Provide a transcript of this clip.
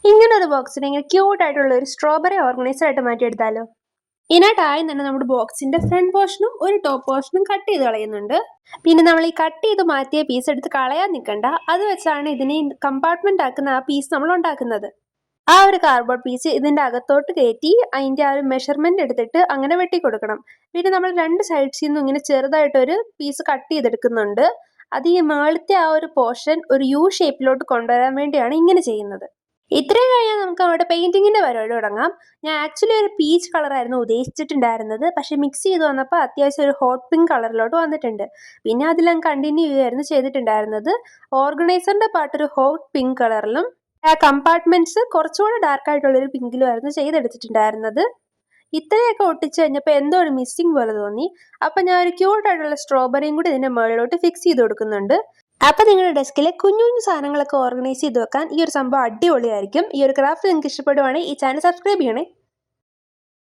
ഇങ്ങനെ ഒരു ബോക്സിനെ ഇങ്ങനെ ക്യൂട്ട് ആയിട്ടുള്ള ഒരു സ്ട്രോബെറി ഓർഗനൈസർ ആയിട്ട് മാറ്റിയെടുത്താലോ? ഇതിനായിട്ടായും തന്നെ നമ്മുടെ ബോക്സിന്റെ ഫ്രണ്ട് പോർഷനും ഒരു ടോപ്പ് പോർഷനും കട്ട് ചെയ്ത് കളയുന്നുണ്ട്. പിന്നെ നമ്മൾ ഈ കട്ട് ചെയ്ത് മാറ്റിയ പീസ് എടുത്ത് കളയാൻ നിൽക്കണ്ട. അത് വെച്ചാണ് ഇതിനെ കമ്പാർട്ട്മെന്റ് ആക്കുന്ന ആ പീസ് നമ്മൾ ഉണ്ടാക്കുന്നത്. ആ ഒരു കാർഡ്ബോർഡ് പീസ് ഇതിന്റെ അകത്തോട്ട് കയറ്റി അതിന്റെ ആ ഒരു മെഷർമെന്റ് എടുത്തിട്ട് അങ്ങനെ വെട്ടി കൊടുക്കണം. പിന്നെ നമ്മൾ രണ്ട് സൈഡ്സിൽ നിന്നും ഇങ്ങനെ ചെറുതായിട്ടൊരു പീസ് കട്ട് ചെയ്തെടുക്കുന്നുണ്ട്. അത് ഈ മേളത്തെ ആ ഒരു പോർഷൻ ഒരു യു ഷേപ്പിലോട്ട് കൊണ്ടുവരാൻ വേണ്ടിയാണ് ഇങ്ങനെ ചെയ്യുന്നത്. ഇത്രയും കഴിഞ്ഞാൽ നമുക്ക് അവിടെ പെയിന്റിങ്ങിന്റെ പരിപാടി തുടങ്ങാം. ഞാൻ ആക്ച്വലി ഒരു പീച്ച് കളറായിരുന്നു ഉദ്ദേശിച്ചിട്ടുണ്ടായിരുന്നത്. പക്ഷെ മിക്സ് ചെയ്ത് വന്നപ്പോൾ അത്യാവശ്യം ഒരു ഹോട്ട് പിങ്ക് കളറിലോട്ട് വന്നിട്ടുണ്ട്. പിന്നെ അതിലങ്ങ് കണ്ടിന്യൂ ചെയ്യുകയായിരുന്നു ചെയ്തിട്ടുണ്ടായിരുന്നത്. ഓർഗനൈസറിന്റെ പാർട്ട് ഒരു ഹോട്ട് പിങ്ക് കളറിലും ആ കമ്പാർട്ട്മെന്റ്സ് കുറച്ചുകൂടെ ഡാർക്ക് ആയിട്ടുള്ളൊരു പിങ്കിലുമായിരുന്നു ചെയ്തെടുത്തിട്ടുണ്ടായിരുന്നത്. ഇത്രയൊക്കെ ഒട്ടിച്ച് കഴിഞ്ഞപ്പോൾ എന്തോ ഒരു മിസ്സിങ് പോലെ തോന്നി. അപ്പം ഞാൻ ഒരു ക്യൂട്ടായിട്ടുള്ള സ്ട്രോബെറിയും കൂടി ഇതിന്റെ മുകളിലോട്ട് ഫിക്സ് ചെയ്ത് കൊടുക്കുന്നുണ്ട്. അപ്പൊ നിങ്ങളുടെ ഡെസ്കിലെ കുഞ്ഞു കുഞ്ഞു സാധനങ്ങളൊക്കെ ഓർഗനൈസ് ചെയ്ത് വെക്കാൻ ഈ ഒരു സംഭവം അടിപൊളിയായിരിക്കും. ഈ ഒരു ക്രാഫ്റ്റ് നിങ്ങൾക്ക് ഇഷ്ടപ്പെടുവാണെങ്കിൽ ഈ ചാനൽ സബ്സ്ക്രൈബ് ചെയ്യണേ.